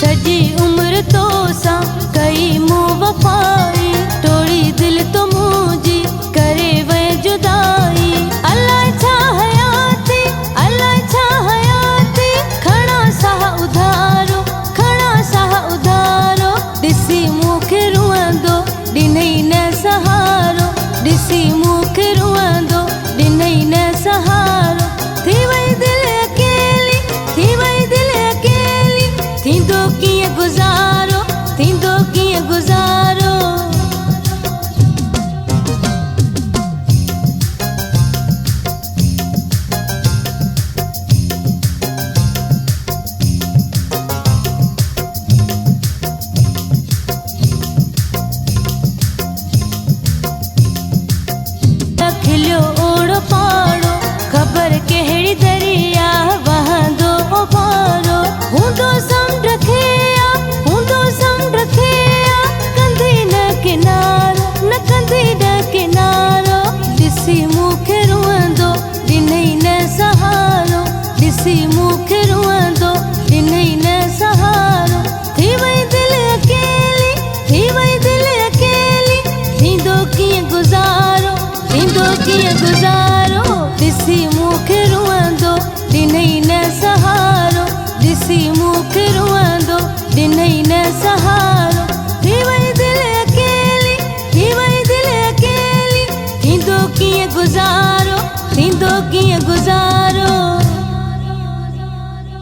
सजी उम्र तो सा कई मूं वफाई, तोड़ी दिल तो मुझी करे वे जुदाई। अल्लाह छा हयाती, अल्लाह छा हयाती, खड़ा साह उधारो, खड़ा साह उधारो। दिसी मूंखे रुअंदो ॾिनई न सहारो, दिसी मूंखे रुअंदो ॾिनई न सहारो। थी वई दिल अकेली, थी वई दिल अकेली, थींदो कीअं गुज़ारो, थींदो कीअं गुज़ारो। खिलियो ओड़ो पाड़ो, ख़बर कहिड़ी दरिया वहंदो उबारो। हूंदो समुंड खेया, हूंदो समुंड खेया, कंदी न किनारो, न कंदी न किनारो। ॾिसी मूंखे रुअंदो ॾिनई न सहारो, ॾिसी मूंखे रुअंदो ॾिनई न सहारो। थी वई दिल अकेली, थी वई दिल अकेली, थींदो कीअं गुज़ारो, थींदो कीअं गुज़ारो। ॾिसी मूंखे रुअंदो ॾिनई न सहारो, ॾिसी मूंखे रुअंदो ॾिनई न सहारो।